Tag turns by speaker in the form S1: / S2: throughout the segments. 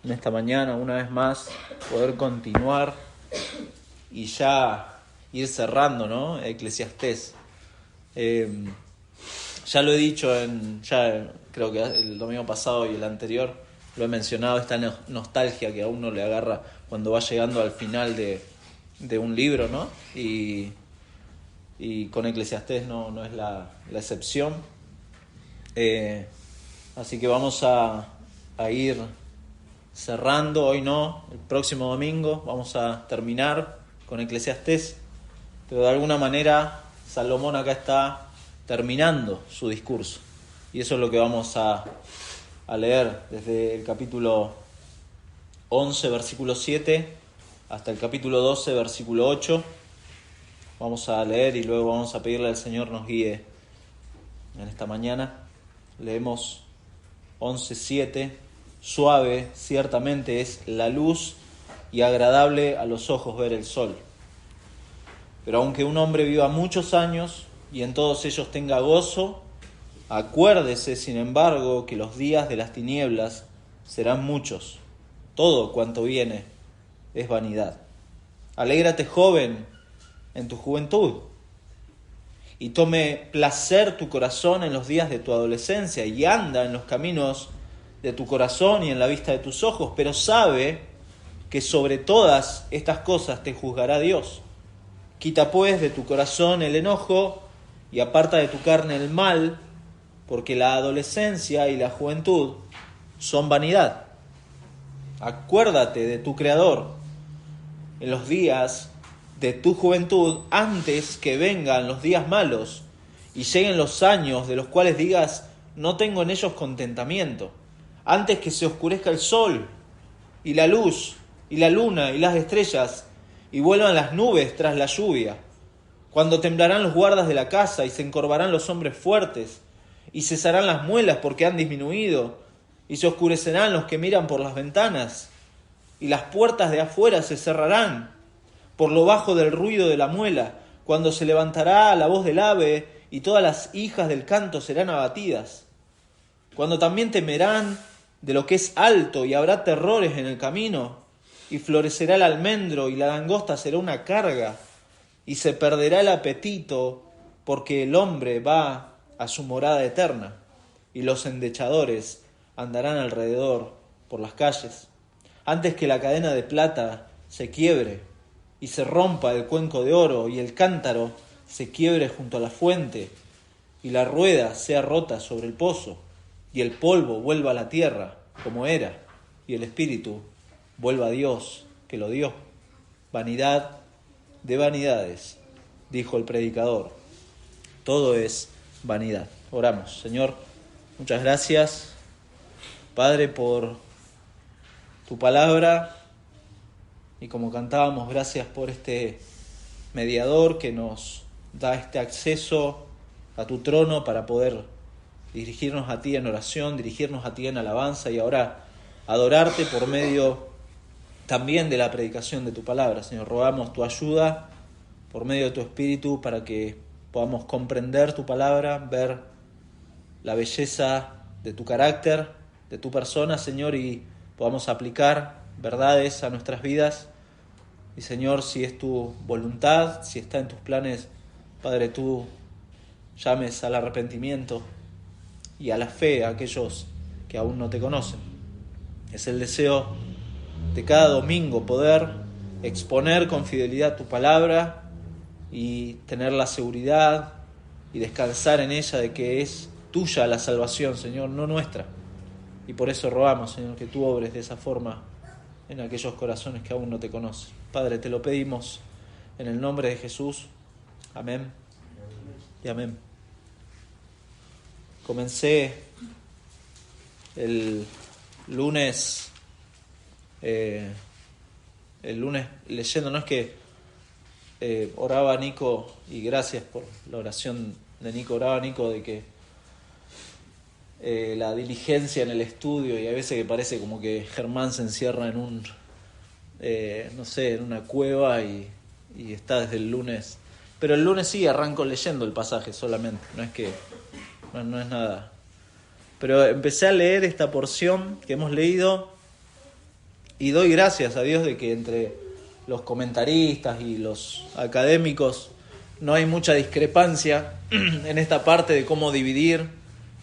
S1: en esta mañana, una vez más, poder continuar y ya ir cerrando, ¿no? Eclesiastés. Ya lo he dicho, creo que el domingo pasado y el anterior, lo he mencionado, esta nostalgia que a uno le agarra cuando va llegando al final de un libro, ¿no? Y con Eclesiastés no es la excepción. Así que vamos a ir cerrando, hoy no, el próximo domingo vamos a terminar con Eclesiastés, pero de alguna manera Salomón acá está terminando su discurso, y eso es lo que vamos a leer desde el capítulo 11, versículo 7, hasta el capítulo 12, versículo 8. Vamos a leer y luego vamos a pedirle al Señor nos guíe en esta mañana. Leemos 11:7. Suave ciertamente es la luz y agradable a los ojos ver el sol. Pero aunque un hombre viva muchos años y en todos ellos tenga gozo, acuérdese, sin embargo, que los días de las tinieblas serán muchos. Todo cuanto viene es vanidad. Alégrate, joven, en tu juventud, y tome placer tu corazón en los días de tu adolescencia, y anda en los caminos de tu corazón y en la vista de tus ojos, pero sabe que sobre todas estas cosas te juzgará Dios. Quita pues de tu corazón el enojo y aparta de tu carne el mal, porque la adolescencia y la juventud son vanidad. Acuérdate de tu Creador en los días de tu juventud, antes que vengan los días malos y lleguen los años de los cuales digas, no tengo en ellos contentamiento. Antes que se oscurezca el sol y la luz y la luna y las estrellas y vuelvan las nubes tras la lluvia, cuando temblarán los guardas de la casa y se encorvarán los hombres fuertes y cesarán las muelas porque han disminuido y se oscurecerán los que miran por las ventanas y las puertas de afuera se cerrarán por lo bajo del ruido de la muela, cuando se levantará la voz del ave y todas las hijas del canto serán abatidas, cuando también temerán de lo que es alto y habrá terrores en el camino, y florecerá el almendro y la langosta será una carga, y se perderá el apetito porque el hombre va a su morada eterna, y los endechadores andarán alrededor por las calles. Antes que la cadena de plata se quiebre y se rompa el cuenco de oro y el cántaro se quiebre junto a la fuente y la rueda sea rota sobre el pozo y el polvo vuelva a la tierra como era y el espíritu vuelva a Dios que lo dio. Vanidad de vanidades, dijo el predicador. Todo es vanidad. Oramos. Señor, muchas gracias, Padre, por tu palabra, y como cantábamos, gracias por este mediador que nos da este acceso a tu trono para poder dirigirnos a ti en oración, dirigirnos a ti en alabanza y ahora adorarte por medio también de la predicación de tu palabra. Señor, rogamos tu ayuda por medio de tu Espíritu para que podamos comprender tu palabra, ver la belleza de tu carácter, de tu persona, Señor, y podamos aplicar verdades a nuestras vidas. Y Señor, si es tu voluntad, si está en tus planes, Padre, tú llames al arrepentimiento y a la fe a aquellos que aún no te conocen. Es el deseo de cada domingo poder exponer con fidelidad tu palabra y tener la seguridad y descansar en ella de que es tuya la salvación, Señor, no nuestra. Y por eso rogamos, Señor, que tú obres de esa forma en aquellos corazones que aún no te conocen. Padre, te lo pedimos en el nombre de Jesús. Amén y amén. Comencé el lunes leyendo, no es que oraba Nico, y gracias por la oración de Nico, oraba Nico de que la diligencia en el estudio, y a veces que parece como que Germán se encierra en en una cueva y está desde el lunes, pero el lunes sí arranco leyendo el pasaje solamente, no es nada, pero empecé a leer esta porción que hemos leído Y doy gracias a Dios de que entre los comentaristas y los académicos no hay mucha discrepancia en esta parte de cómo dividir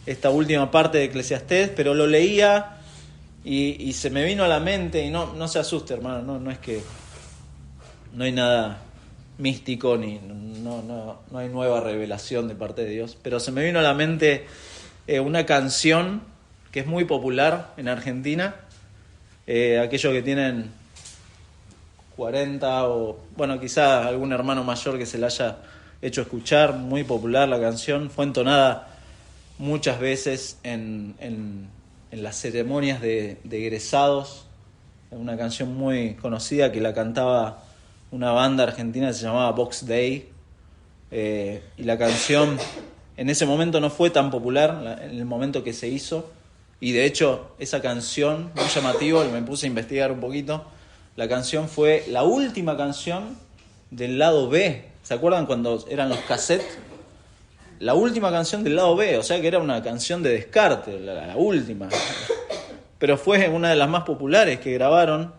S1: esta última parte de Eclesiastés, pero lo leía y se me vino a la mente, y no se asuste, hermano, no es que no hay nada místico ni no hay nueva revelación de parte de Dios, pero se me vino a la mente una canción que es muy popular en Argentina. Aquellos que tienen 40 o, bueno, quizá algún hermano mayor que se la haya hecho escuchar, muy popular la canción, fue entonada muchas veces en las ceremonias de egresados. Es una canción muy conocida que la cantaba una banda argentina que se llamaba Box Day, y la canción en ese momento no fue tan popular en el momento que se hizo, y de hecho esa canción, muy llamativo, me puse a investigar un poquito, la canción fue la última canción del lado B. ¿Se acuerdan cuando eran los cassettes? La última canción del lado B, o sea que era una canción de descarte, la última. Pero fue una de las más populares que grabaron.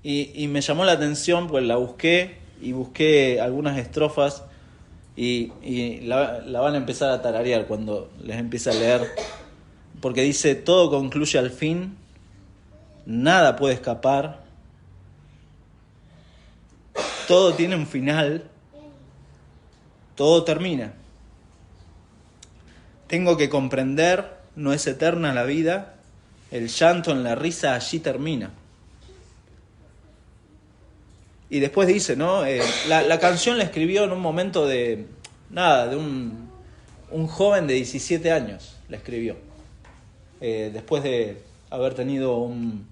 S1: Y me llamó la atención, pues la busqué algunas estrofas y la van a empezar a tararear cuando les empiece a leer. Porque dice: todo concluye al fin, nada puede escapar, todo tiene un final, todo termina. Tengo que comprender, no es eterna la vida, el llanto en la risa allí termina. Y después dice, ¿no? La canción la escribió en un momento de un joven de 17 años, la escribió. Después de haber tenido un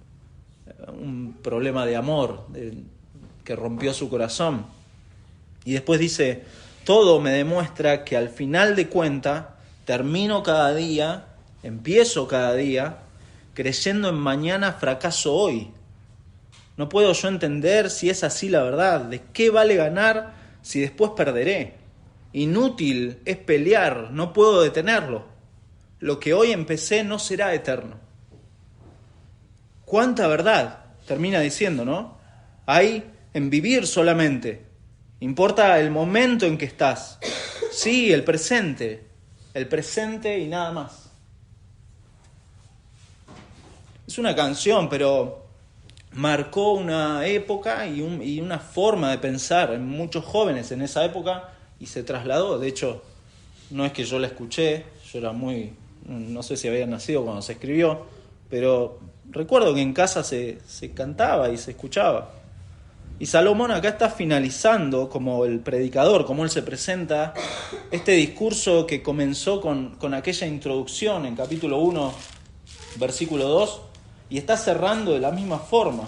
S1: problema de amor que rompió su corazón. Y después dice: todo me demuestra que al final de cuentas termino cada día, empiezo cada día, creyendo en mañana, fracaso hoy. No puedo yo entender si es así la verdad. ¿De qué vale ganar si después perderé? Inútil es pelear, no puedo detenerlo. Lo que hoy empecé no será eterno. ¿Cuánta verdad? Termina diciendo, ¿no? Hay en vivir solamente. Importa el momento en que estás. Sí, el presente y nada más. Es una canción, pero marcó una época y una forma de pensar en muchos jóvenes en esa época y se trasladó. De hecho, no es que yo la escuché, yo era no sé si había nacido cuando se escribió, pero recuerdo que en casa se cantaba y se escuchaba. Y Salomón acá está finalizando como el predicador, como él se presenta, este discurso que comenzó con aquella introducción en capítulo 1, versículo 2, y está cerrando de la misma forma.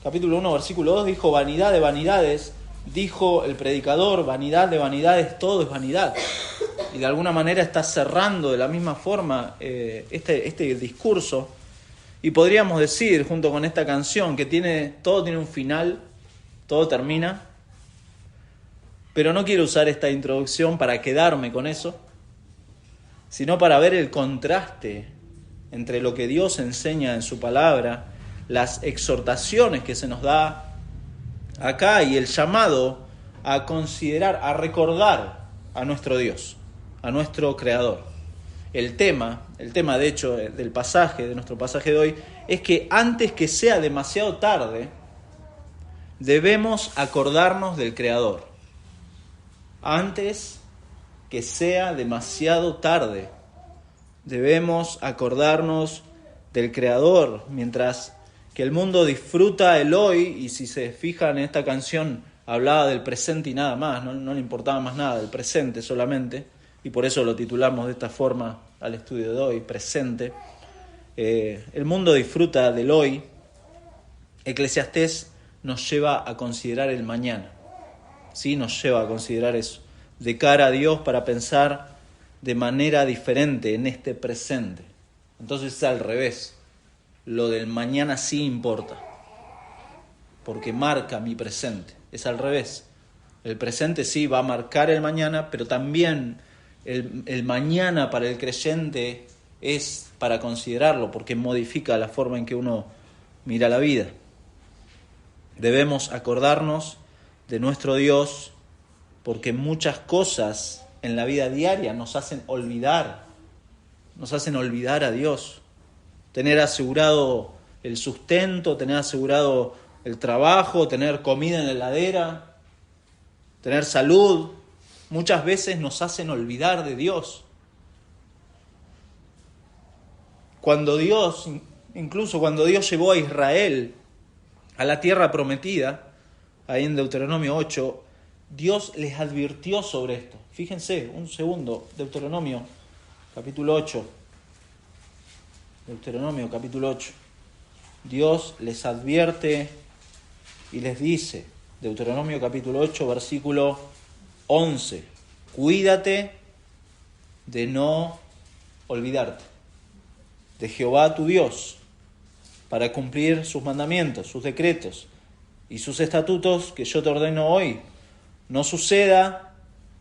S1: Capítulo 1, versículo 2 dijo: vanidad de vanidades, dijo el predicador, vanidad de vanidades, todo es vanidad. Y de alguna manera está cerrando de la misma forma este discurso. Y podríamos decir, junto con esta canción, que todo tiene un final, todo termina. Pero no quiero usar esta introducción para quedarme con eso, sino para ver el contraste entre lo que Dios enseña en su palabra, las exhortaciones que se nos da acá y el llamado a considerar, a recordar a nuestro Dios, a nuestro Creador. El tema de hecho del pasaje, de nuestro pasaje de hoy, es que antes que sea demasiado tarde, debemos acordarnos del Creador. Antes que sea demasiado tarde, debemos acordarnos del Creador, mientras que el mundo disfruta el hoy, y si se fijan en esta canción hablaba del presente y nada más, no le importaba más nada, del presente solamente, y por eso lo titulamos de esta forma al estudio de hoy, presente. El mundo disfruta del hoy. Eclesiastés nos lleva a considerar el mañana, ¿sí? Nos lleva a considerar eso, de cara a Dios, para pensar de manera diferente en este presente. Entonces es al revés. Lo del mañana sí importa, porque marca mi presente. Es al revés. El presente sí va a marcar el mañana, pero también el mañana para el creyente es para considerarlo, porque modifica la forma en que uno mira la vida. Debemos acordarnos de nuestro Dios porque muchas cosas en la vida diaria nos hacen olvidar a Dios. Tener asegurado el sustento, tener asegurado el trabajo, tener comida en la heladera, tener salud, muchas veces nos hacen olvidar de Dios. Incluso cuando Dios llevó a Israel a la tierra prometida, ahí en Deuteronomio 8, Dios les advirtió sobre esto. Fíjense, un segundo, Deuteronomio capítulo 8. Deuteronomio capítulo 8. Dios les advierte y les dice, Deuteronomio capítulo 8, versículo 11, cuídate de no olvidarte de Jehová tu Dios para cumplir sus mandamientos, sus decretos y sus estatutos que yo te ordeno hoy. No suceda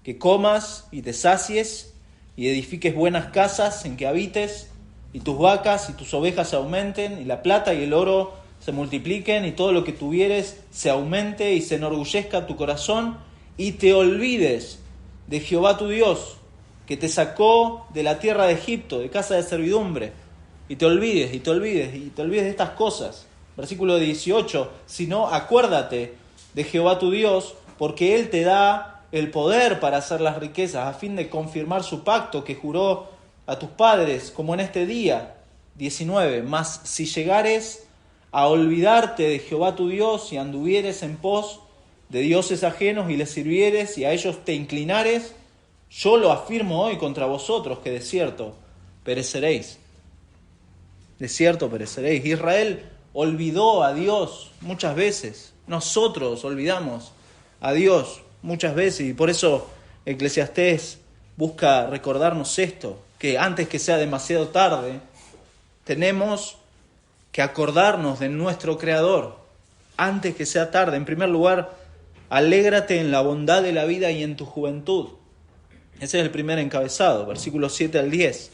S1: que comas y te sacies y edifiques buenas casas en que habites y tus vacas y tus ovejas aumenten y la plata y el oro se multipliquen y todo lo que tuvieres se aumente y se enorgullezca tu corazón y te olvides de Jehová tu Dios que te sacó de la tierra de Egipto, de casa de servidumbre, y te olvides de estas cosas. Versículo 18, sino acuérdate de Jehová tu Dios, porque Él te da el poder para hacer las riquezas, a fin de confirmar su pacto que juró a tus padres, como en este día. 19, mas si llegares a olvidarte de Jehová tu Dios y anduvieres en pos de dioses ajenos y les sirvieres y a ellos te inclinares, yo lo afirmo hoy contra vosotros que de cierto pereceréis. De cierto pereceréis. Israel olvidó a Dios muchas veces. Nosotros olvidamos a Dios muchas veces y por eso Eclesiastés busca recordarnos esto, que antes que sea demasiado tarde, tenemos que acordarnos de nuestro Creador, antes que sea tarde. En primer lugar, alégrate en la bondad de la vida y en tu juventud. Ese es el primer encabezado, versículos 7 al 10.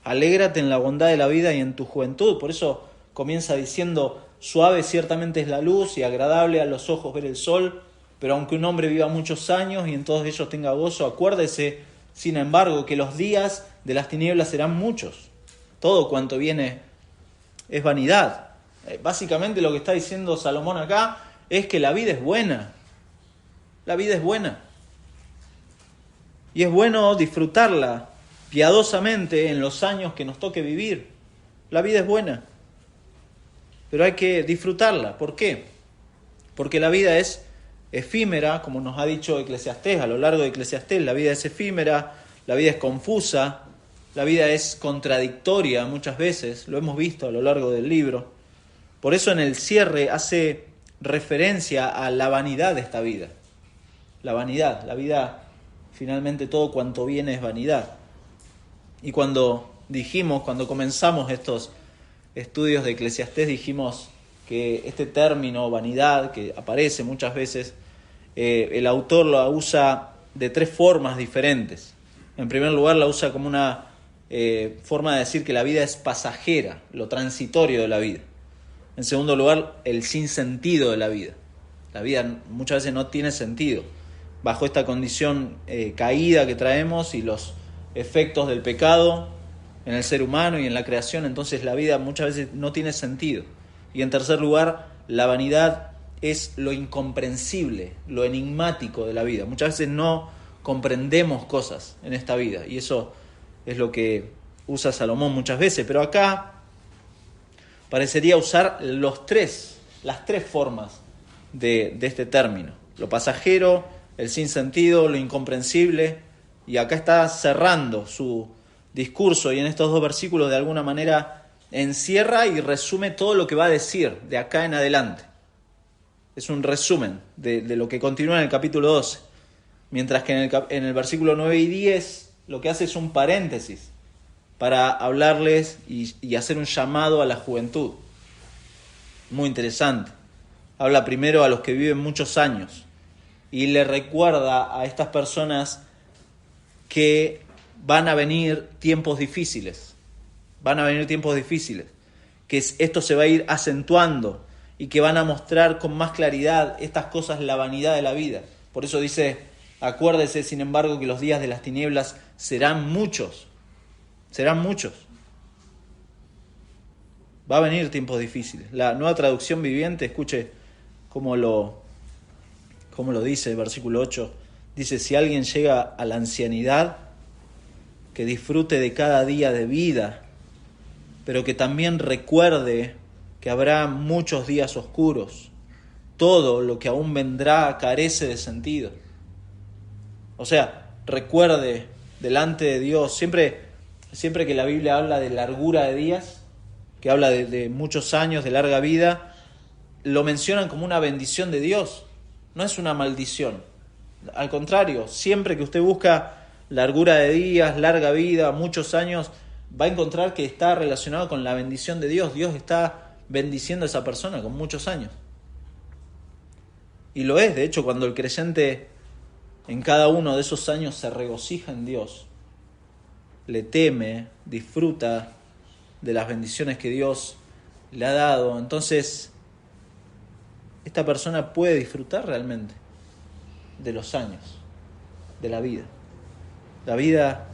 S1: Alégrate en la bondad de la vida y en tu juventud. Por eso comienza diciendo, suave ciertamente es la luz y agradable a los ojos ver el sol, pero aunque un hombre viva muchos años y en todos ellos tenga gozo, acuérdese, sin embargo, que los días de las tinieblas serán muchos. Todo cuanto viene es vanidad. Básicamente lo que está diciendo Salomón acá es que la vida es buena. La vida es buena. Y es bueno disfrutarla piadosamente en los años que nos toque vivir. La vida es buena. Pero hay que disfrutarla. ¿Por qué? Porque la vida es efímera, como nos ha dicho Eclesiastés, a lo largo de Eclesiastés, la vida es efímera, la vida es confusa, la vida es contradictoria muchas veces, lo hemos visto a lo largo del libro. Por eso en el cierre hace referencia a la vanidad de esta vida. La vanidad, la vida, finalmente todo cuanto viene es vanidad. Y cuando comenzamos estos estudios de Eclesiastés, dijimos que este término vanidad, que aparece muchas veces, el autor lo usa de tres formas diferentes. En primer lugar, la usa como una forma de decir que la vida es pasajera, lo transitorio de la vida. En segundo lugar, el sinsentido de la vida. La vida muchas veces no tiene sentido. Bajo esta condición caída que traemos y los efectos del pecado en el ser humano y en la creación, entonces la vida muchas veces no tiene sentido. Y en tercer lugar, la vanidad es lo incomprensible, lo enigmático de la vida. Muchas veces no comprendemos cosas en esta vida y eso es lo que usa Salomón muchas veces. Pero acá parecería usar las tres formas de este término. Lo pasajero, el sinsentido, lo incomprensible. Y acá está cerrando su discurso y en estos dos versículos de alguna manera encierra y resume todo lo que va a decir de acá en adelante. Es un resumen de lo que continúa en el capítulo 12. Mientras que en el versículo 9 y 10 lo que hace es un paréntesis para hablarles y hacer un llamado a la juventud. Muy interesante. Habla primero a los que viven muchos años y le recuerda a estas personas que van a venir tiempos difíciles. Van a venir tiempos difíciles. que esto se va a ir acentuando y que van a mostrar con más claridad estas cosas, la vanidad de la vida. Por eso dice, acuérdese, sin embargo, que los días de las tinieblas serán muchos. Serán muchos. Va a venir tiempos difíciles. La Nueva Traducción Viviente, escuche cómo lo dice el versículo 8. Dice, si alguien llega a la ancianidad, que disfrute de cada día de vida, pero que también recuerde que habrá muchos días oscuros. Todo lo que aún vendrá carece de sentido. O sea, recuerde delante de Dios, siempre que la Biblia habla de largura de días, que habla de muchos años, de larga vida, lo mencionan como una bendición de Dios, no es una maldición. Al contrario, siempre que usted busca largura de días, larga vida, muchos años, va a encontrar que está relacionado con la bendición de Dios. Dios está bendiciendo a esa persona con muchos años. Y lo es, de hecho, cuando el creyente en cada uno de esos años se regocija en Dios, le teme, disfruta de las bendiciones que Dios le ha dado, entonces esta persona puede disfrutar realmente de los años, de la vida. La vida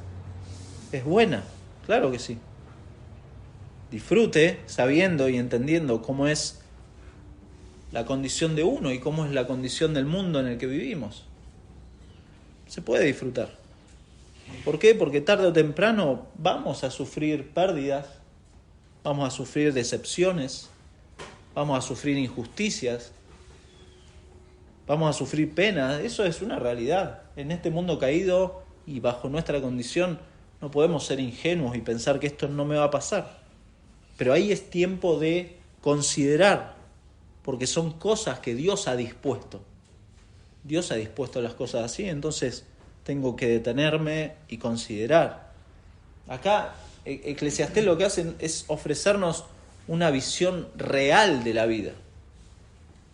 S1: es buena, claro que sí. Disfrute sabiendo y entendiendo cómo es la condición de uno y cómo es la condición del mundo en el que vivimos. Se puede disfrutar. ¿Por qué? Porque tarde o temprano vamos a sufrir pérdidas, vamos a sufrir decepciones, vamos a sufrir injusticias, vamos a sufrir penas. Eso es una realidad. En este mundo caído y bajo nuestra condición no podemos ser ingenuos y pensar que esto no me va a pasar. Pero ahí es tiempo de considerar, porque son cosas que Dios ha dispuesto. Dios ha dispuesto las cosas así, entonces tengo que detenerme y considerar. Acá Eclesiastés lo que hacen es ofrecernos una visión real de la vida.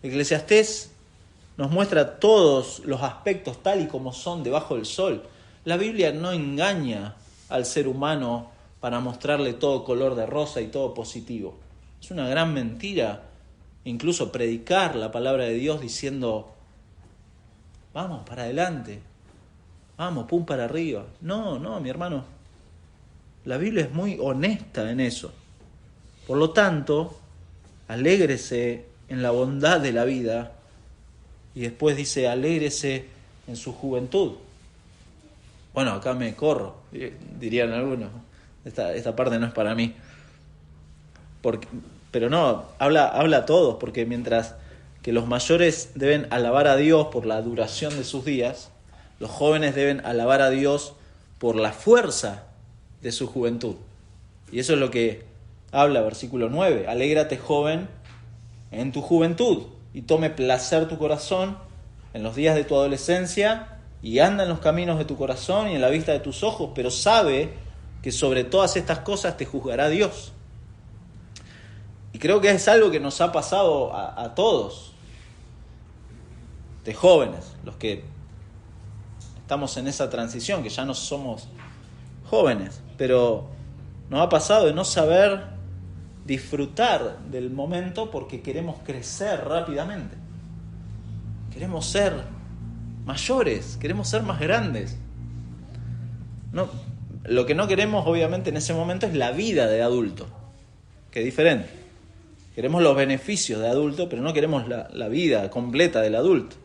S1: Eclesiastés nos muestra todos los aspectos tal y como son debajo del sol. La Biblia no engaña al ser humano para mostrarle todo color de rosa y todo positivo. Es una gran mentira incluso predicar la palabra de Dios diciendo, vamos para adelante, vamos, pum para arriba. No, mi hermano. La Biblia es muy honesta en eso. Por lo tanto, alégrese en la bondad de la vida. Y después dice, alégrese en su juventud. Bueno, acá me corro, dirían algunos. Esta parte no es para mí. Pero no, habla a todos, porque mientras que los mayores deben alabar a Dios por la duración de sus días, los jóvenes deben alabar a Dios por la fuerza de su juventud. Y eso es lo que habla versículo 9. Alégrate, joven, en tu juventud, y tome placer tu corazón en los días de tu adolescencia, y anda en los caminos de tu corazón y en la vista de tus ojos, pero sabe que sobre todas estas cosas te juzgará Dios. Y creo que es algo que nos ha pasado a todos, de jóvenes, los que estamos en esa transición, que ya no somos jóvenes, pero nos ha pasado de no saber disfrutar del momento porque queremos crecer rápidamente. Queremos ser mayores, queremos ser más grandes. No, lo que no queremos, obviamente, en ese momento es la vida de adulto, que es diferente. Queremos los beneficios de adulto, pero no queremos la vida completa del adulto.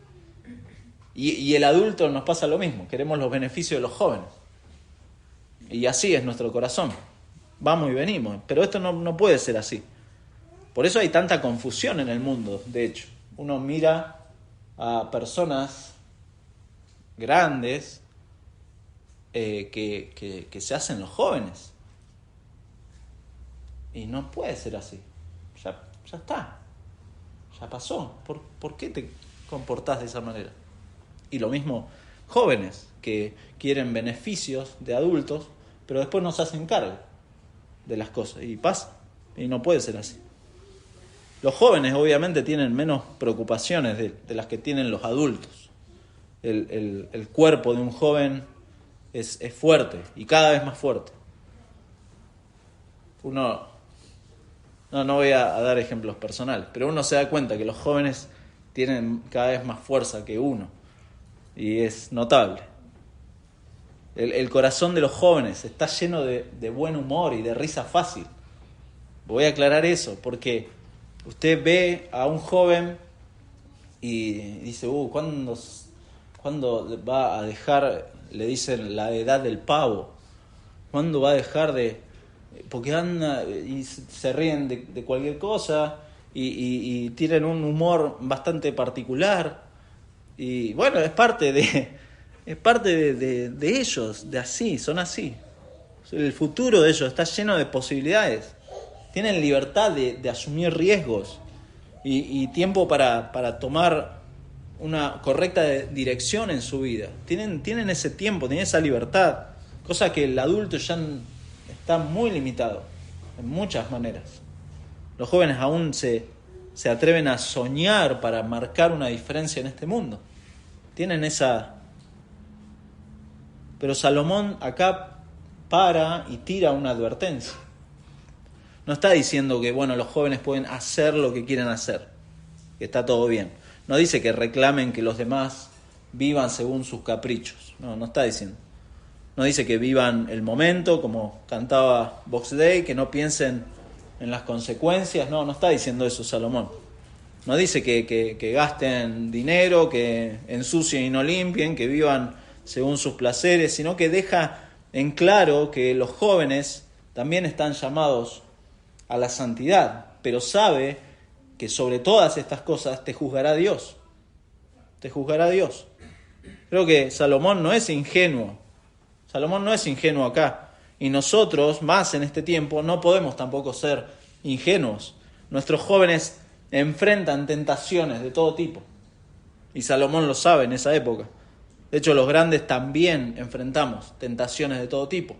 S1: Y el adulto nos pasa lo mismo, queremos los beneficios de los jóvenes. Y así es nuestro corazón. Vamos y venimos, pero esto no puede ser así. Por eso hay tanta confusión en el mundo, de hecho. Uno mira a personas grandes que se hacen los jóvenes. Y no puede ser así. Ya está. Ya pasó. ¿Por qué te comportás de esa manera? Y lo mismo jóvenes que quieren beneficios de adultos, pero después no se hacen cargo de las cosas. Y pasa. Y no puede ser así. Los jóvenes obviamente tienen menos preocupaciones de las que tienen los adultos. El cuerpo de un joven es fuerte y cada vez más fuerte. Uno No voy a dar ejemplos personales, pero uno se da cuenta que los jóvenes tienen cada vez más fuerza que uno, y es notable. El corazón de los jóvenes está lleno de buen humor y de risa fácil. Voy a aclarar eso, porque usted ve a un joven y dice, ¿cuándo va a dejar, le dicen, la edad del pavo? ¿Cuándo va a dejar de...? Porque anda y se ríen de cualquier cosa y tienen un humor bastante particular. Y bueno, es parte de ellos, son así. El futuro de ellos está lleno de posibilidades. Tienen libertad de asumir riesgos y tiempo para tomar una correcta dirección en su vida. Tienen ese tiempo, tienen esa libertad, cosa que el adulto ya está muy limitado en muchas maneras. Los jóvenes aún se atreven a soñar para marcar una diferencia en este mundo. Tienen esa... Pero Salomón acá para y tira una advertencia. No está diciendo que los jóvenes pueden hacer lo que quieren hacer, que está todo bien. No dice que reclamen que los demás vivan según sus caprichos. No está diciendo. No dice que vivan el momento, como cantaba Box Day, que no piensen en las consecuencias. No está diciendo eso Salomón. No dice que gasten dinero, que ensucien y no limpien, que vivan según sus placeres, sino que deja en claro que los jóvenes también están llamados a la santidad, pero sabe que sobre todas estas cosas te juzgará Dios. Te juzgará Dios. Creo que Salomón no es ingenuo. Salomón no es ingenuo acá. Y nosotros, más en este tiempo, no podemos tampoco ser ingenuos. Nuestros jóvenes enfrentan tentaciones de todo tipo. Y Salomón lo sabe en esa época. De hecho, los grandes también enfrentamos tentaciones de todo tipo.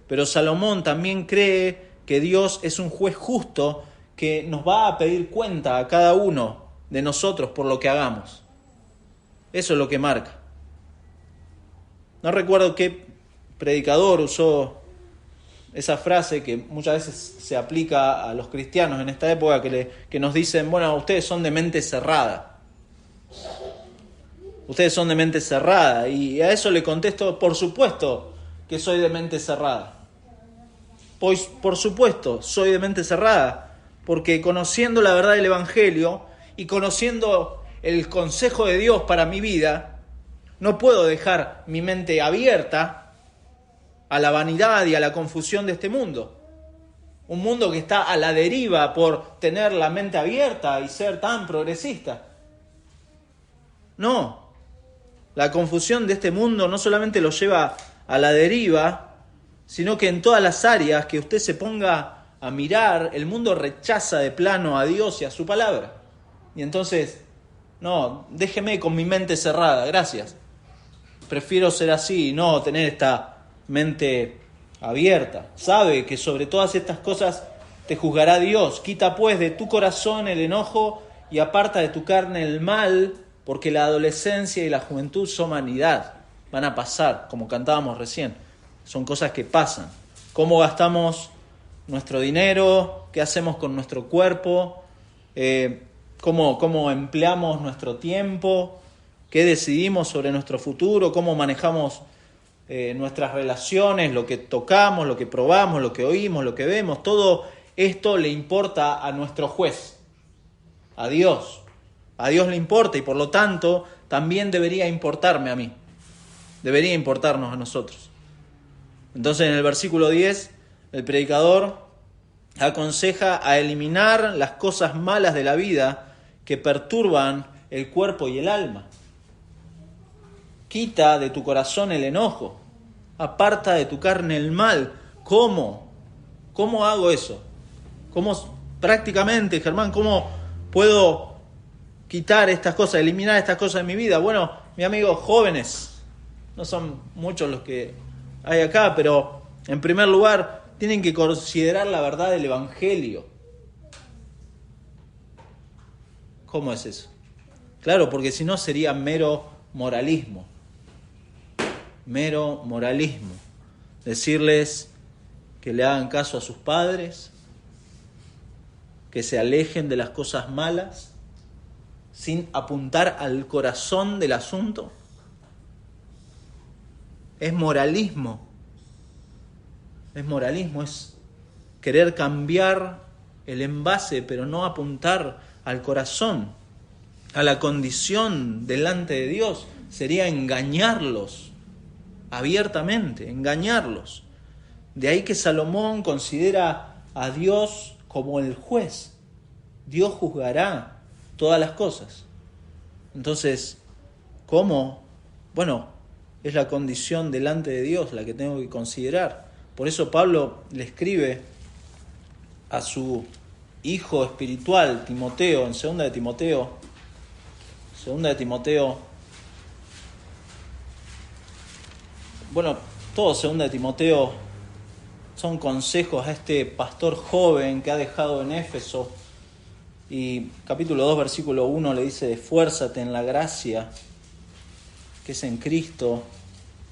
S1: Pero Salomón también cree que Dios es un juez justo que nos va a pedir cuenta a cada uno de nosotros por lo que hagamos. Eso es lo que marca. No recuerdo qué predicador usó esa frase que muchas veces se aplica a los cristianos en esta época, que nos dicen, ustedes son de mente cerrada. Ustedes son de mente cerrada. Y a eso le contesto, por supuesto que soy de mente cerrada. Pues por supuesto, soy de mente cerrada, porque conociendo la verdad del Evangelio y conociendo el consejo de Dios para mi vida, no puedo dejar mi mente abierta a la vanidad y a la confusión de este mundo. Un mundo que está a la deriva por tener la mente abierta y ser tan progresista. No, la confusión de este mundo no solamente lo lleva a la deriva, sino que en todas las áreas que usted se ponga a mirar, el mundo rechaza de plano a Dios y a su palabra. Y entonces, déjeme con mi mente cerrada, gracias. Prefiero ser así y no tener esta mente abierta. Sabe que sobre todas estas cosas te juzgará Dios. Quita pues de tu corazón el enojo y aparta de tu carne el mal, porque la adolescencia y la juventud son vanidad. Van a pasar, como cantábamos recién. Son cosas que pasan. ¿Cómo gastamos nuestro dinero? ¿Qué hacemos con nuestro cuerpo? ¿Cómo empleamos nuestro tiempo? ¿Qué decidimos sobre nuestro futuro? ¿Cómo manejamos nuestras relaciones? Lo que tocamos, lo que probamos, lo que oímos, lo que vemos. Todo esto le importa a nuestro juez, a Dios. A Dios le importa y por lo tanto también debería importarme a mí. Debería importarnos a nosotros. Entonces en el versículo 10, el predicador aconseja a eliminar las cosas malas de la vida que perturban el cuerpo y el alma. Quita de tu corazón el enojo, aparta de tu carne el mal. ¿Cómo? ¿Cómo hago eso? ¿Cómo prácticamente, Germán, cómo puedo quitar estas cosas, eliminar estas cosas de mi vida? Bueno, mi amigo, jóvenes, no son muchos los que hay acá, pero en primer lugar tienen que considerar la verdad del Evangelio. ¿Cómo es eso? Claro, porque si no sería mero moralismo. Mero moralismo. Decirles que le hagan caso a sus padres, que se alejen de las cosas malas, sin apuntar al corazón del asunto. Es moralismo. Es moralismo, es querer cambiar el envase, pero no apuntar al corazón, a la condición delante de Dios. Sería engañarlos abiertamente, engañarlos. De ahí que Salomón considera a Dios como el juez. Dios juzgará todas las cosas. Entonces, ¿cómo? Bueno, es la condición delante de Dios la que tengo que considerar. Por eso Pablo le escribe a su hijo espiritual, Timoteo, en 2 de Timoteo, bueno, todo 2 de Timoteo son consejos a este pastor joven que ha dejado en Éfeso. Y capítulo 2, versículo 1 le dice: esfuérzate en la gracia que es en Cristo.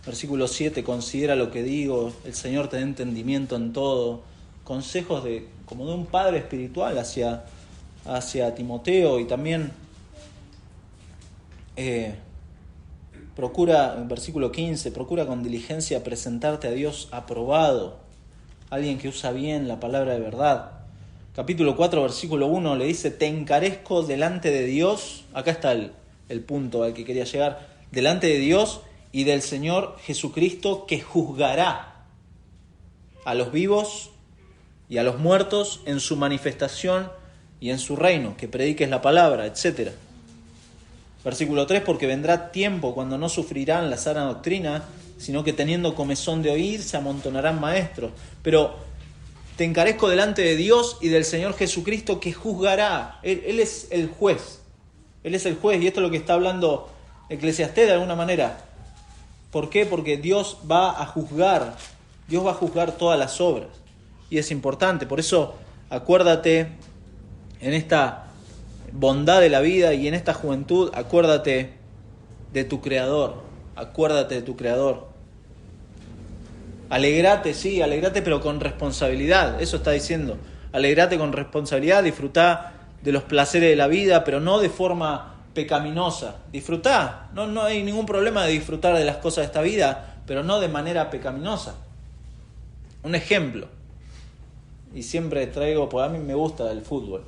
S1: Versículo 7, considera lo que digo, el Señor te dé entendimiento en todo. Consejos como de un padre espiritual hacia Timoteo. Y también procura, en versículo 15, procura con diligencia presentarte a Dios aprobado, alguien que usa bien la palabra de verdad. Capítulo 4, versículo 1 le dice: te encarezco delante de Dios. Acá está el punto al que quería llegar. Delante de Dios y del Señor Jesucristo, que juzgará a los vivos y a los muertos en su manifestación y en su reino, que prediques la palabra, etc. Versículo 3, porque vendrá tiempo cuando no sufrirán la sana doctrina, sino que teniendo comezón de oír, se amontonarán maestros. Pero te encarezco delante de Dios y del Señor Jesucristo, que juzgará. Él es el juez. Él es el juez, y esto es lo que está hablando Eclesiastés de alguna manera. ¿Por qué? Porque Dios va a juzgar. Dios va a juzgar todas las obras. Y es importante. Por eso, acuérdate en esta bondad de la vida y en esta juventud, acuérdate de tu Creador. Acuérdate de tu Creador. Alegrate, sí, alegrate, pero con responsabilidad. Eso está diciendo. Alegrate con responsabilidad, disfrutá de los placeres de la vida, pero no de forma pecaminosa. Disfrutá. No hay ningún problema de disfrutar de las cosas de esta vida, pero no de manera pecaminosa. Un ejemplo. Y siempre traigo, porque a mí me gusta el fútbol.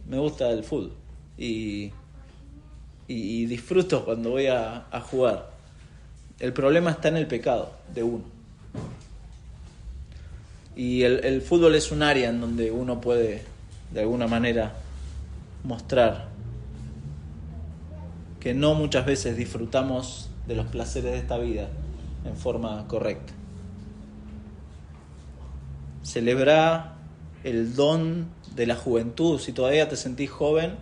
S1: Me gusta el fútbol. Y disfruto cuando voy a jugar. El problema está en el pecado de uno. Y el fútbol es un área en donde uno puede, de alguna manera, mostrar que no muchas veces disfrutamos de los placeres de esta vida en forma correcta. Celebra el don de la juventud. Si todavía te sentís joven,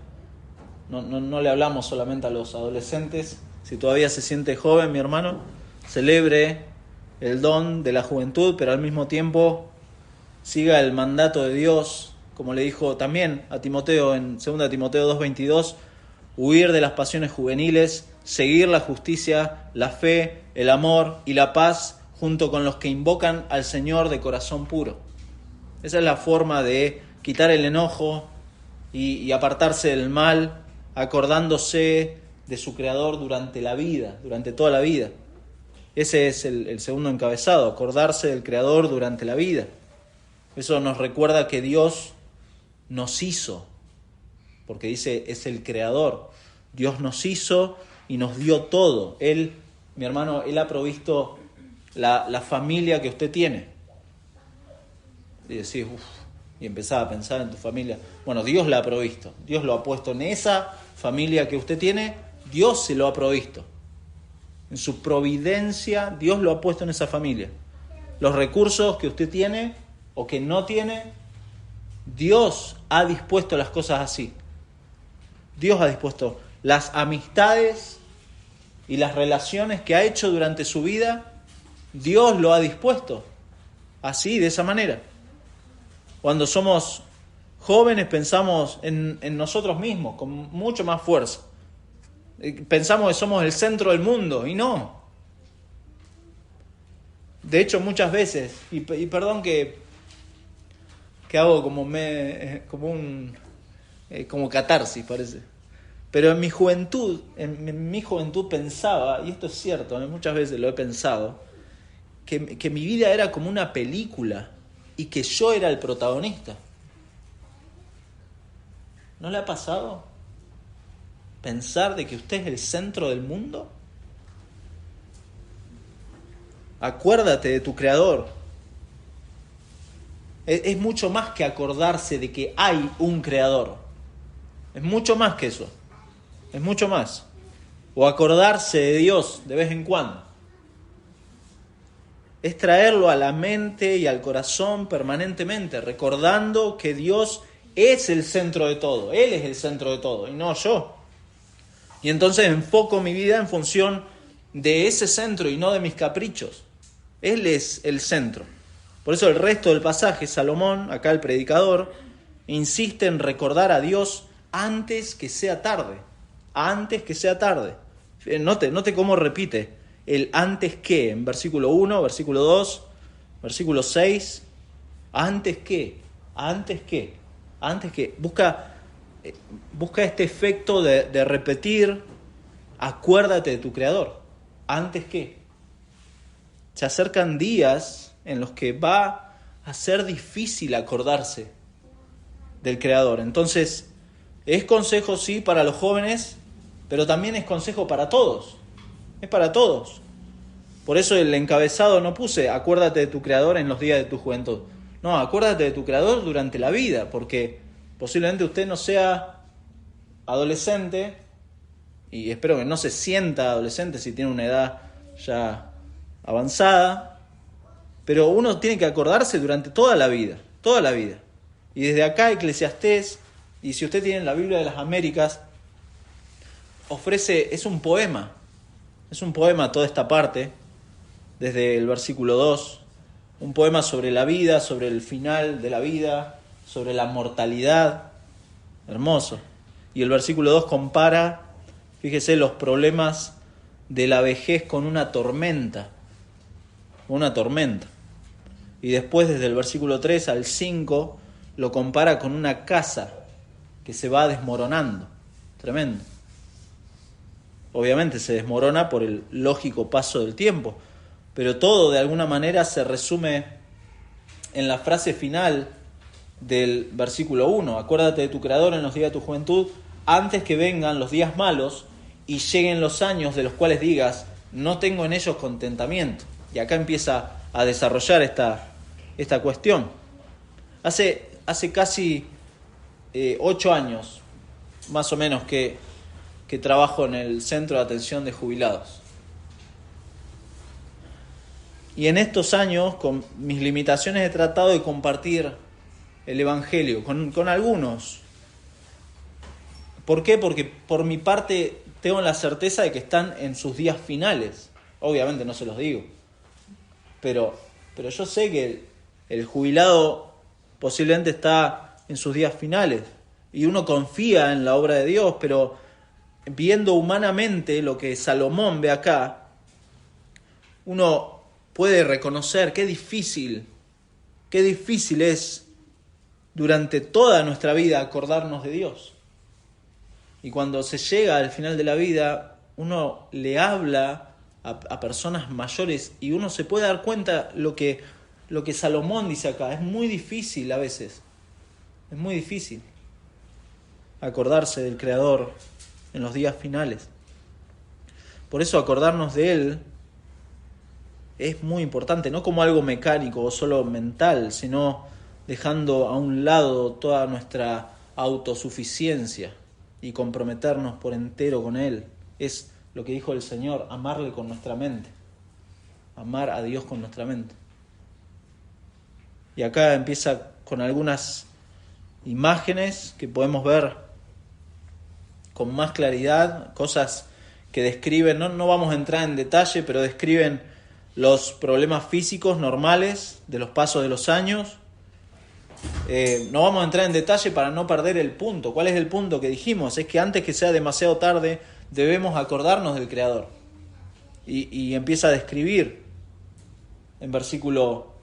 S1: no le hablamos solamente a los adolescentes. Si todavía se siente joven, mi hermano, celebre el don de la juventud, pero al mismo tiempo siga el mandato de Dios, como le dijo también a Timoteo en 2 Timoteo 2:22, huir de las pasiones juveniles, seguir la justicia, la fe, el amor y la paz, junto con los que invocan al Señor de corazón puro. Esa es la forma de quitar el enojo y apartarse del mal, acordándose de su Creador durante la vida, durante toda la vida. Ese es el segundo encabezado, acordarse del Creador durante la vida. Eso nos recuerda que Dios nos hizo, porque dice, es el Creador. Dios nos hizo y nos dio todo. Él, mi hermano, Él ha provisto la familia que usted tiene. Y decís, y empezás a pensar en tu familia. Bueno, Dios la ha provisto. Dios lo ha puesto en esa familia que usted tiene. Dios se lo ha provisto. En su providencia, Dios lo ha puesto en esa familia. Los recursos que usted tiene o que no tiene, Dios ha dispuesto las cosas así. Dios ha dispuesto las amistades y las relaciones que ha hecho durante su vida. Dios lo ha dispuesto así, de esa manera. Cuando somos jóvenes pensamos en nosotros mismos con mucho más fuerza. Pensamos que somos el centro del mundo y no. De hecho, muchas veces, y perdón que que hago como catarsis, parece. Pero en mi juventud pensaba, y esto es cierto, muchas veces lo he pensado, que mi vida era como una película y que yo era el protagonista. ¿No le ha pasado pensar de que usted es el centro del mundo? Acuérdate de tu Creador. Es mucho más que acordarse de que hay un Creador. Es mucho más que eso. Es mucho más. O acordarse de Dios de vez en cuando. Es traerlo a la mente y al corazón permanentemente, recordando que Dios es el centro de todo. Él es el centro de todo y no yo. Y entonces enfoco mi vida en función de ese centro y no de mis caprichos. Él es el centro. Por eso el resto del pasaje, Salomón, acá el predicador, insiste en recordar a Dios antes que sea tarde. Antes que sea tarde. Note cómo repite el antes que en versículo 1, versículo 2, versículo 6. Antes que. Busca este efecto de repetir, acuérdate de tu Creador. Antes que. Se acercan días en los que va a ser difícil acordarse del Creador. Entonces, es consejo sí para los jóvenes, pero también es consejo para todos. Es para todos. Por eso el encabezado no puse acuérdate de tu Creador en los días de tu juventud. No, acuérdate de tu Creador durante la vida, porque posiblemente usted no sea adolescente, y espero que no se sienta adolescente si tiene una edad ya avanzada, pero uno tiene que acordarse durante toda la vida. Y desde acá Eclesiastés, y si usted tiene la Biblia de las Américas, es un poema toda esta parte, desde el versículo 2, un poema sobre la vida, sobre el final de la vida, sobre la mortalidad, hermoso. Y el versículo 2 compara, fíjese, los problemas de la vejez con una tormenta. Y después, desde el versículo 3 al 5, lo compara con una casa que se va desmoronando. Tremendo. Obviamente se desmorona por el lógico paso del tiempo, pero todo de alguna manera se resume en la frase final del versículo 1. Acuérdate de tu Creador en los días de tu juventud, antes que vengan los días malos y lleguen los años de los cuales digas, no tengo en ellos contentamiento. Y acá empieza a desarrollar esta cuestión. Hace casi 8 años, más o menos, que trabajo en el Centro de Atención de Jubilados. Y en estos años, con mis limitaciones, he tratado de compartir el Evangelio con algunos. ¿Por qué? Porque por mi parte tengo la certeza de que están en sus días finales. Obviamente no se los digo. Pero yo sé que el jubilado posiblemente está en sus días finales. Y uno confía en la obra de Dios, pero viendo humanamente lo que Salomón ve acá, uno puede reconocer qué difícil es durante toda nuestra vida acordarnos de Dios. Y cuando se llega al final de la vida, uno le habla a personas mayores y uno se puede dar cuenta lo que Salomón dice acá. Es muy difícil a veces. Es muy difícil acordarse del Creador en los días finales. Por eso acordarnos de Él es muy importante, no como algo mecánico o solo mental, sino dejando a un lado toda nuestra autosuficiencia y comprometernos por entero con Él. Es lo que dijo el Señor, amarle con nuestra mente, amar a Dios con nuestra mente. Y acá empieza con algunas imágenes que podemos ver con más claridad, cosas que describen, no vamos a entrar en detalle, pero describen los problemas físicos normales de los pasos de los años. No vamos a entrar en detalle para no perder el punto. ¿Cuál es el punto que dijimos? Es que antes que sea demasiado tarde debemos acordarnos del Creador. Y empieza a describir en versículo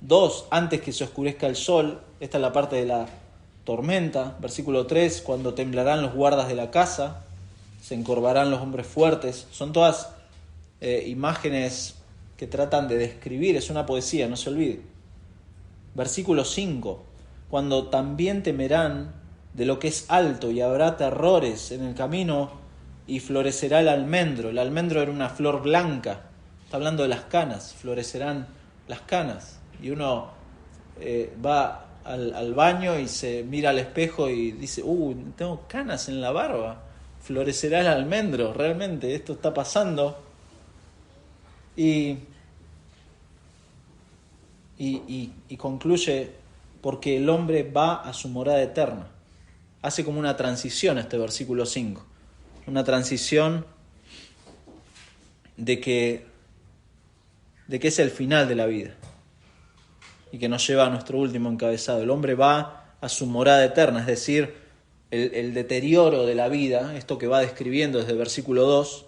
S1: 2, antes que se oscurezca el sol. Esta es la parte de la tormenta. Versículo 3, cuando temblarán los guardas de la casa, se encorvarán los hombres fuertes. Son todas imágenes que tratan de describir, es una poesía, no se olvide. Versículo 5, cuando también temerán de lo que es alto y habrá terrores en el camino y florecerá el almendro. El almendro era una flor blanca, está hablando de las canas, florecerán las canas. Y uno va al baño y se mira al espejo y dice, tengo canas en la barba, florecerá el almendro, realmente esto está pasando. Y concluye, porque el hombre va a su morada eterna. Hace como una transición este versículo 5, una transición de que es el final de la vida y que nos lleva a nuestro último encabezado. El hombre va a su morada eterna, es decir, el deterioro de la vida, esto que va describiendo desde el versículo 2,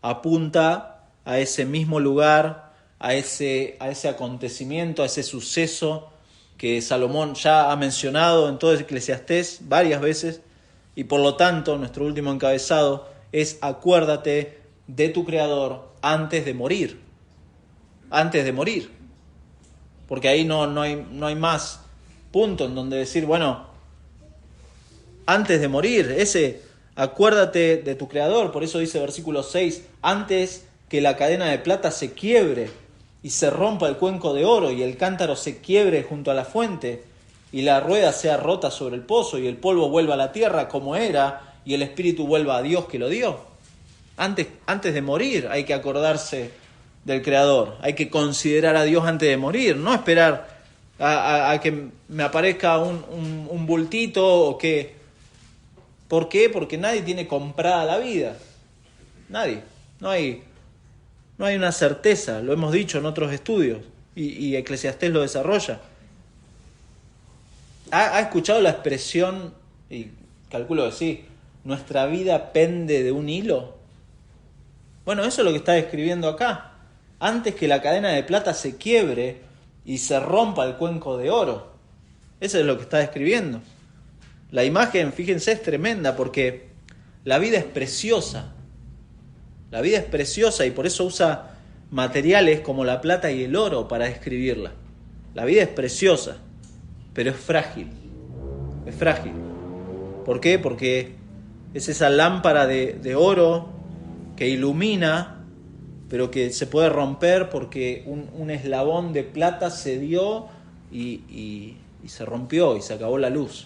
S1: apunta a ese mismo lugar, a ese acontecimiento, a ese suceso que Salomón ya ha mencionado en todo Eclesiastés varias veces, y por lo tanto nuestro último encabezado es: acuérdate de tu Creador antes de morir. Antes de morir. Porque ahí no hay más punto en donde decir, bueno, antes de morir, acuérdate de tu Creador. Por eso dice versículo 6, antes que la cadena de plata se quiebre y se rompa el cuenco de oro y el cántaro se quiebre junto a la fuente y la rueda sea rota sobre el pozo y el polvo vuelva a la tierra como era y el espíritu vuelva a Dios que lo dio. Antes de morir hay que acordarse del Creador, hay que considerar a Dios antes de morir, no esperar a que me aparezca un bultito o que... ¿Por qué? Porque nadie tiene comprada la vida, nadie, no hay una certeza, lo hemos dicho en otros estudios y Eclesiastés lo desarrolla. ¿Ha escuchado la expresión, y calculo que sí, nuestra vida pende de un hilo? Bueno, eso es lo que está describiendo acá. Antes que la cadena de plata se quiebre y se rompa el cuenco de oro. Eso es lo que está describiendo. La imagen, fíjense, es tremenda porque la vida es preciosa. La vida es preciosa y por eso usa materiales como la plata y el oro para describirla. La vida es preciosa, pero es frágil. Es frágil. ¿Por qué? Porque es esa lámpara de oro que ilumina, pero que se puede romper porque un eslabón de plata se dio y se rompió y se acabó la luz.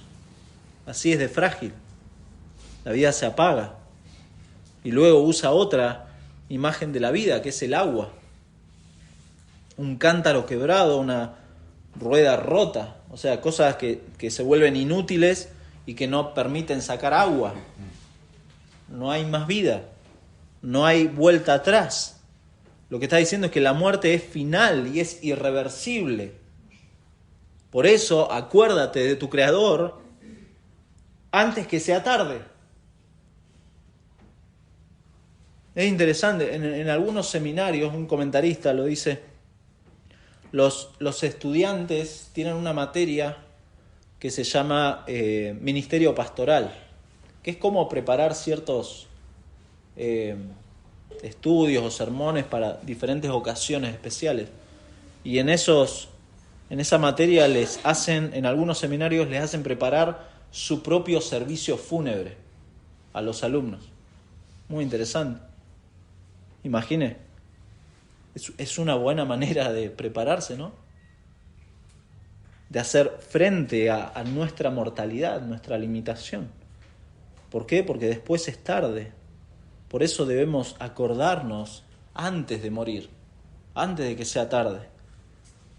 S1: Así es de frágil. La vida se apaga. Y luego usa otra imagen de la vida, que es el agua. Un cántaro quebrado, una rueda rota. O sea, cosas que se vuelven inútiles y que no permiten sacar agua. No hay más vida. No hay vuelta atrás. Lo que está diciendo es que la muerte es final y es irreversible. Por eso, acuérdate de tu Creador antes que sea tarde. Es interesante, en algunos seminarios, un comentarista lo dice, los estudiantes tienen una materia que se llama ministerio pastoral, que es como preparar ciertos estudios o sermones para diferentes ocasiones especiales. Y en esa materia en algunos seminarios les hacen preparar su propio servicio fúnebre a los alumnos. Muy interesante. Imagine, es una buena manera de prepararse, ¿no? De hacer frente a nuestra mortalidad, nuestra limitación. ¿Por qué? Porque después es tarde. Por eso debemos acordarnos antes de morir, antes de que sea tarde.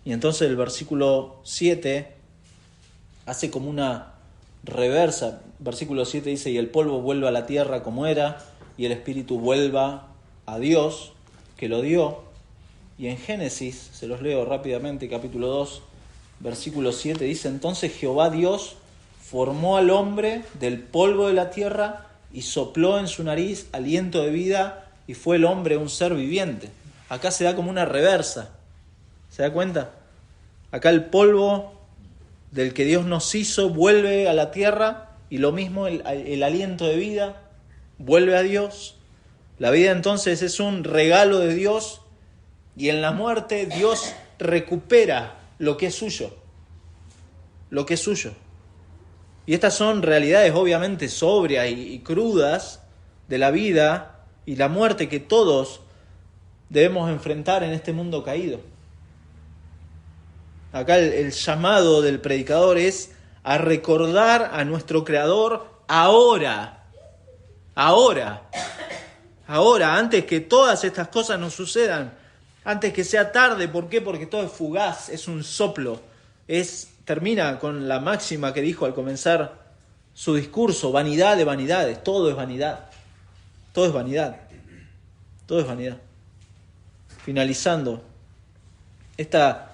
S1: Y entonces el versículo 7 hace como una reversa. Versículo 7 dice, y el polvo vuelva a la tierra como era, y el espíritu vuelva a Dios que lo dio. Y en Génesis, se los leo rápidamente, capítulo 2, versículo 7, dice, entonces Jehová Dios formó al hombre del polvo de la tierra y sopló en su nariz aliento de vida y fue el hombre un ser viviente. Acá se da como una reversa. ¿Se da cuenta? Acá el polvo del que Dios nos hizo vuelve a la tierra, y lo mismo el aliento de vida vuelve a Dios. La vida entonces es un regalo de Dios, y en la muerte Dios recupera lo que es suyo. Lo que es suyo. Y estas son realidades obviamente sobrias y crudas de la vida y la muerte que todos debemos enfrentar en este mundo caído. Acá el llamado del predicador es a recordar a nuestro Creador ahora, antes que todas estas cosas nos sucedan, antes que sea tarde. ¿Por qué? Porque todo es fugaz, es un soplo, termina con la máxima que dijo al comenzar su discurso: vanidad de vanidades, todo es vanidad, todo es vanidad, todo es vanidad. Finalizando, esta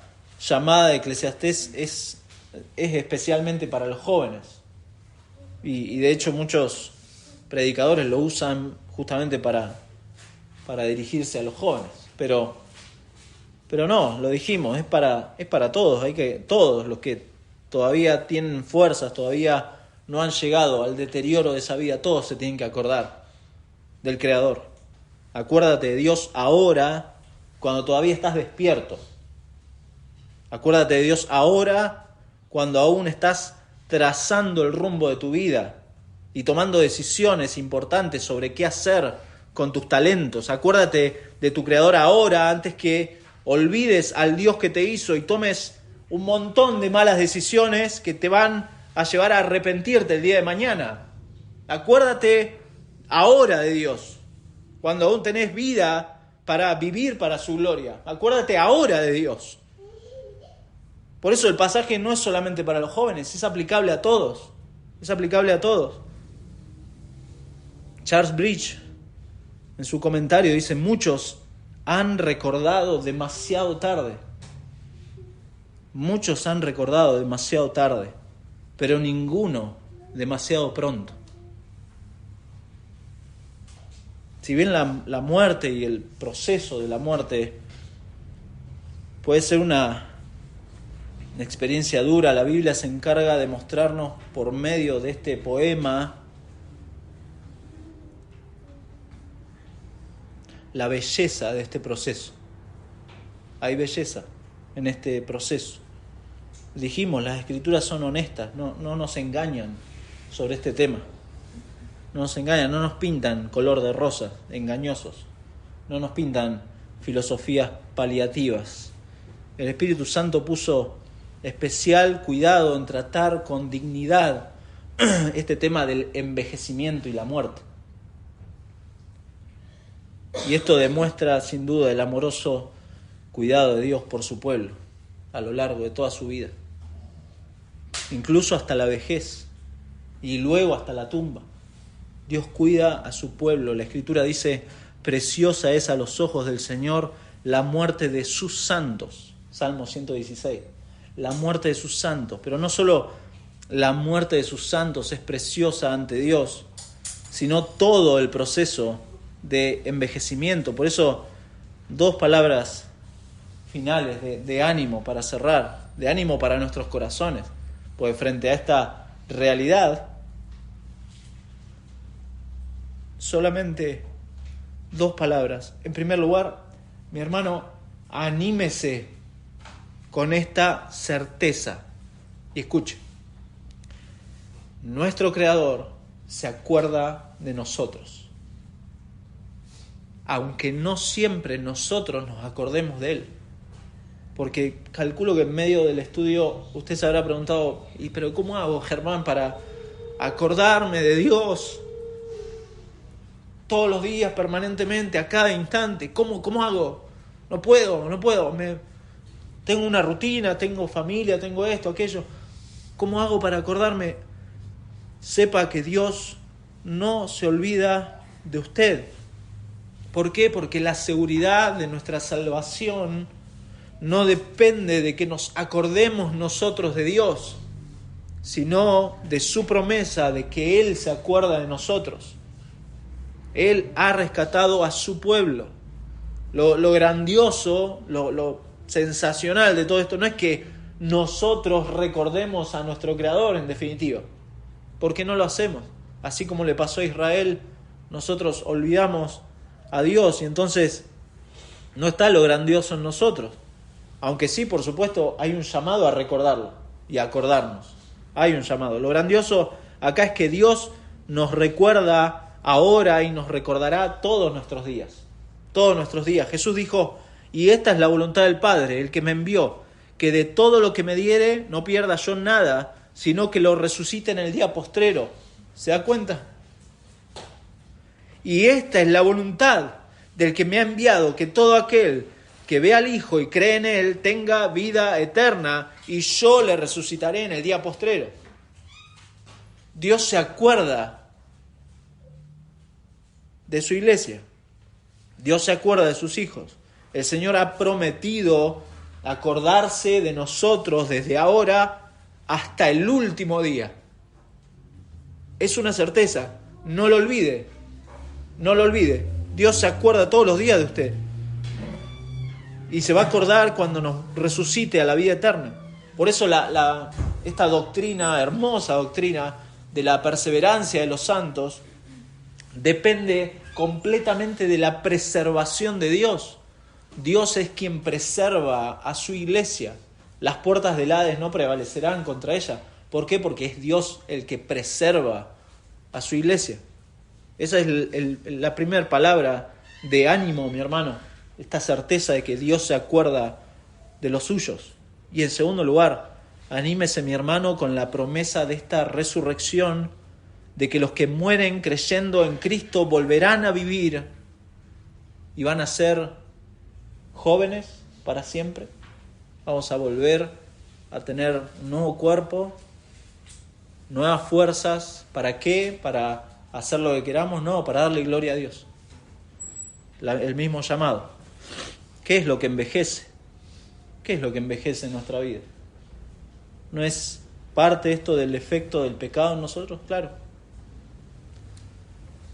S1: llamada de Eclesiastés es especialmente para los jóvenes, y de hecho muchos predicadores lo usan justamente para dirigirse a los jóvenes, pero no, lo dijimos, es para todos. Todos los que todavía tienen fuerzas, todavía no han llegado al deterioro de esa vida, todos se tienen que acordar del Creador. Acuérdate de Dios ahora, cuando todavía estás despierto. Acuérdate de Dios ahora, cuando aún estás trazando el rumbo de tu vida y tomando decisiones importantes sobre qué hacer con tus talentos. Acuérdate de tu Creador ahora, antes que olvides al Dios que te hizo y tomes un montón de malas decisiones que te van a llevar a arrepentirte el día de mañana. Acuérdate ahora de Dios, cuando aún tenés vida para vivir para su gloria. Acuérdate ahora de Dios. Por eso el pasaje no es solamente para los jóvenes, es aplicable a todos. Es aplicable a todos. Charles Bridge, en su comentario, dice: muchos han recordado demasiado tarde. Muchos han recordado demasiado tarde, pero ninguno demasiado pronto. Si bien la muerte y el proceso de la muerte puede ser una experiencia dura, la Biblia se encarga de mostrarnos por medio de este poema la belleza de este proceso. Hay belleza en este proceso. Dijimos, las Escrituras son honestas, no nos engañan sobre este tema. No nos engañan, no nos pintan color de rosa, engañosos. No nos pintan filosofías paliativas. El Espíritu Santo puso especial cuidado en tratar con dignidad este tema del envejecimiento y la muerte. Y esto demuestra sin duda el amoroso cuidado de Dios por su pueblo a lo largo de toda su vida, incluso hasta la vejez y luego hasta la tumba. Dios cuida a su pueblo. La Escritura dice: preciosa es a los ojos del Señor la muerte de sus santos. Salmo 116. La muerte de sus santos. Pero no solo la muerte de sus santos es preciosa ante Dios, sino todo el proceso de envejecimiento. Por eso, dos palabras finales de ánimo para cerrar, de ánimo para nuestros corazones. Pues frente a esta realidad, solamente dos palabras. En primer lugar, mi hermano, anímese con esta certeza. Y escuche, nuestro Creador se acuerda de nosotros, aunque no siempre nosotros nos acordemos de Él. Porque calculo que en medio del estudio usted se habrá preguntado: ¿pero cómo hago, Germán, para acordarme de Dios todos los días, permanentemente, a cada instante? ¿Cómo hago? No puedo. Tengo una rutina, tengo familia, tengo esto, aquello. ¿Cómo hago para acordarme? Sepa que Dios no se olvida de usted. ¿Por qué? Porque la seguridad de nuestra salvación no depende de que nos acordemos nosotros de Dios, sino de su promesa de que Él se acuerda de nosotros. Él ha rescatado a su pueblo. Lo grandioso, lo sensacional de todo esto no es que nosotros recordemos a nuestro Creador, en definitiva. ¿Por qué no lo hacemos? Así como le pasó a Israel, nosotros olvidamos a Dios y entonces no está lo grandioso en nosotros. Aunque sí, por supuesto, hay un llamado a recordarlo y a acordarnos. Hay un llamado. Lo grandioso acá es que Dios nos recuerda ahora y nos recordará todos nuestros días. Todos nuestros días. Jesús dijo, y esta es la voluntad del Padre, el que me envió, que de todo lo que me diere no pierda yo nada, sino que lo resucite en el día postrero. ¿Se da cuenta? Y esta es la voluntad del que me ha enviado, que todo aquel que ve al Hijo y cree en Él tenga vida eterna, y yo le resucitaré en el día postrero. Dios se acuerda de su iglesia. Dios se acuerda de sus hijos. El Señor ha prometido acordarse de nosotros desde ahora hasta el último día. Es una certeza. No lo olvide. No lo olvide. Dios se acuerda todos los días de usted. Y se va a acordar cuando nos resucite a la vida eterna. Por eso esta doctrina, hermosa doctrina, de la perseverancia de los santos, depende completamente de la preservación de Dios. Dios es quien preserva a su iglesia. Las puertas del Hades no prevalecerán contra ella. ¿Por qué? Porque es Dios el que preserva a su iglesia. Esa es la primera palabra de ánimo, mi hermano. Esta certeza de que Dios se acuerda de los suyos. Y en segundo lugar, anímese, mi hermano, con la promesa de esta resurrección, de que los que mueren creyendo en Cristo volverán a vivir y van a ser jóvenes para siempre. Vamos a volver a tener un nuevo cuerpo, nuevas fuerzas. ¿Para qué? ¿Para hacer lo que queramos? No, para darle gloria a Dios. El mismo llamado. ¿Qué es lo que envejece? ¿Qué es lo que envejece en nuestra vida? ¿No es parte esto del efecto del pecado en nosotros? Claro.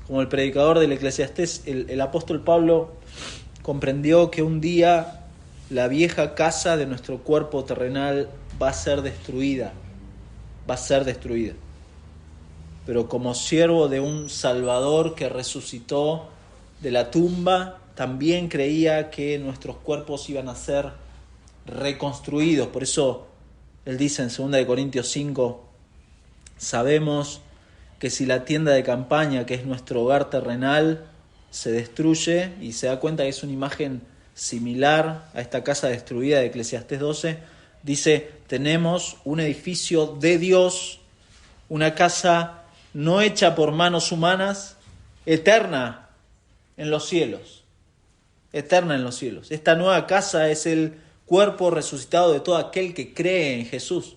S1: Como el predicador del Eclesiastés, el apóstol Pablo comprendió que un día la vieja casa de nuestro cuerpo terrenal va a ser destruida. Va a ser destruida. Pero como siervo de un Salvador que resucitó de la tumba, también creía que nuestros cuerpos iban a ser reconstruidos. Por eso él dice en 2 Corintios 5, sabemos que si la tienda de campaña, que es nuestro hogar terrenal, se destruye, y se da cuenta que es una imagen similar a esta casa destruida de Eclesiastés 12, dice, tenemos un edificio de Dios, una casa no hecha por manos humanas, eterna en los cielos. Eterna en los cielos. Esta nueva casa es el cuerpo resucitado de todo aquel que cree en Jesús.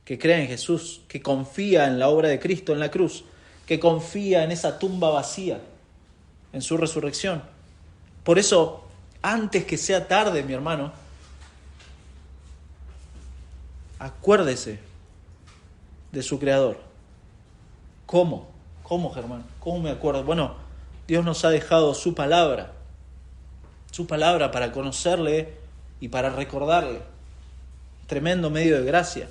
S1: Que cree en Jesús, que confía en la obra de Cristo en la cruz, que confía en esa tumba vacía, en su resurrección. Por eso, antes que sea tarde, mi hermano, acuérdese de su Creador. ¿Cómo? ¿Cómo, Germán? ¿Cómo me acuerdo? Bueno, Dios nos ha dejado su palabra para conocerle y para recordarle. Tremendo medio de gracia.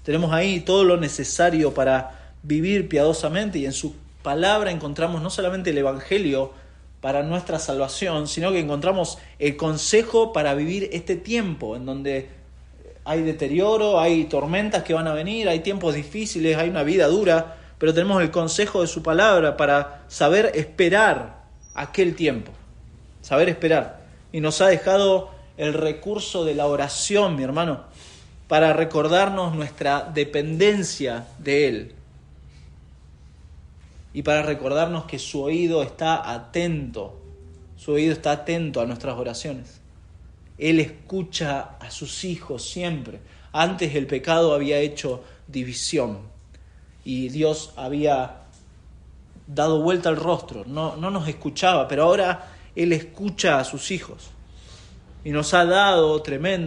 S1: Tenemos ahí todo lo necesario para vivir piadosamente, y en su palabra encontramos no solamente el Evangelio para nuestra salvación, sino que encontramos el consejo para vivir este tiempo en donde hay deterioro, hay tormentas que van a venir, hay tiempos difíciles, hay una vida dura, pero tenemos el consejo de su palabra para saber esperar aquel tiempo, saber esperar. Y nos ha dejado el recurso de la oración, mi hermano, para recordarnos nuestra dependencia de Él y para recordarnos que su oído está atento a nuestras oraciones. Él escucha a sus hijos siempre. Antes el pecado había hecho división y Dios había dado vuelta al rostro, no nos escuchaba, pero ahora Él escucha a sus hijos. Y nos ha dado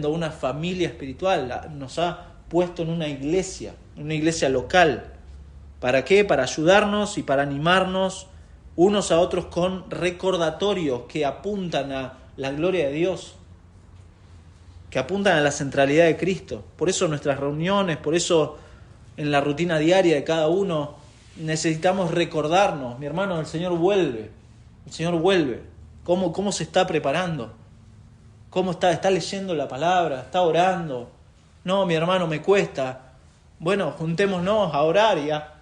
S1: una familia espiritual, nos ha puesto en una iglesia local. ¿Para qué? Para ayudarnos y para animarnos unos a otros con recordatorios que apuntan a la gloria de Dios, que apuntan a la centralidad de Cristo. Por eso nuestras reuniones, por eso en la rutina diaria de cada uno necesitamos recordarnos, mi hermano, el Señor vuelve, el Señor vuelve. ¿Cómo se está preparando? ¿Cómo está leyendo la palabra? ¿Está orando? No, mi hermano, me cuesta. Bueno, juntémonos a orar ya.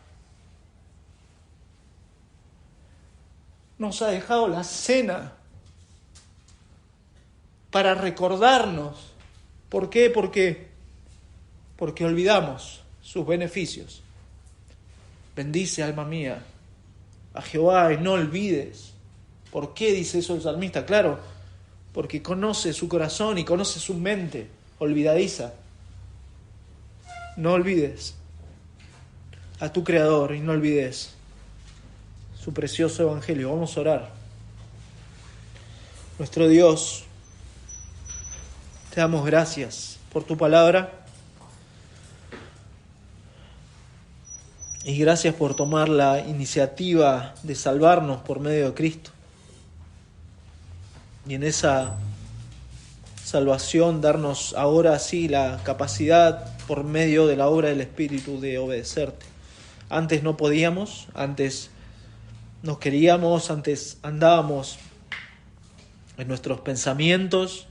S1: Nos ha dejado la cena para recordarnos. ¿Por qué? Porque olvidamos sus beneficios. Bendice, alma mía, a Jehová y no olvides. ¿Por qué dice eso el salmista? Claro, porque conoce su corazón y conoce su mente olvidadiza. No olvides a tu Creador y no olvides su precioso evangelio. Vamos a orar. Nuestro Dios, te damos gracias por tu palabra y gracias por tomar la iniciativa de salvarnos por medio de Cristo. Y en esa salvación darnos ahora sí la capacidad por medio de la obra del Espíritu de obedecerte. Antes no podíamos, antes nos queríamos, antes andábamos en nuestros pensamientos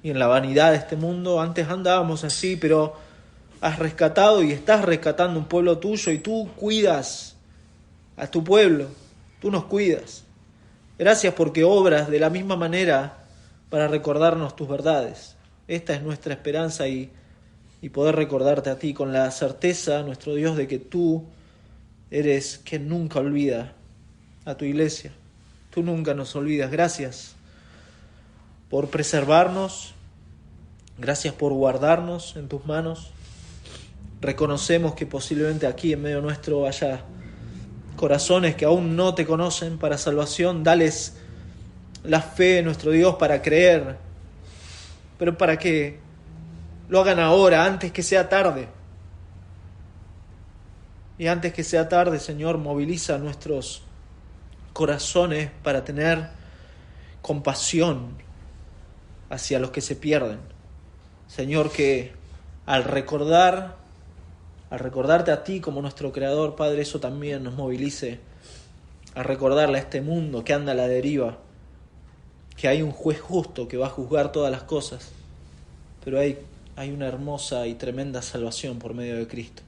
S1: y en la vanidad de este mundo, antes andábamos así, pero has rescatado y estás rescatando un pueblo tuyo y tú cuidas a tu pueblo, tú nos cuidas. Gracias porque obras de la misma manera para recordarnos tus verdades. Esta es nuestra esperanza y poder recordarte a ti con la certeza, nuestro Dios, de que tú eres quien nunca olvida a tu iglesia. Tú nunca nos olvidas. Gracias por preservarnos. Gracias por guardarnos en tus manos. Reconocemos que posiblemente aquí en medio nuestro haya corazones que aún no te conocen para salvación. Dales la fe, nuestro Dios, para creer, pero para que lo hagan ahora, antes que sea tarde. Y antes que sea tarde, Señor, moviliza nuestros corazones para tener compasión hacia los que se pierden. Señor, que al recordarte a ti como nuestro Creador, Padre, eso también nos movilice a recordarle a este mundo que anda a la deriva, que hay un juez justo que va a juzgar todas las cosas, pero hay una hermosa y tremenda salvación por medio de Cristo.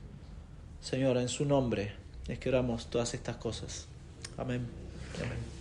S1: Señor, en su nombre es que oramos todas estas cosas. Amén. Amén.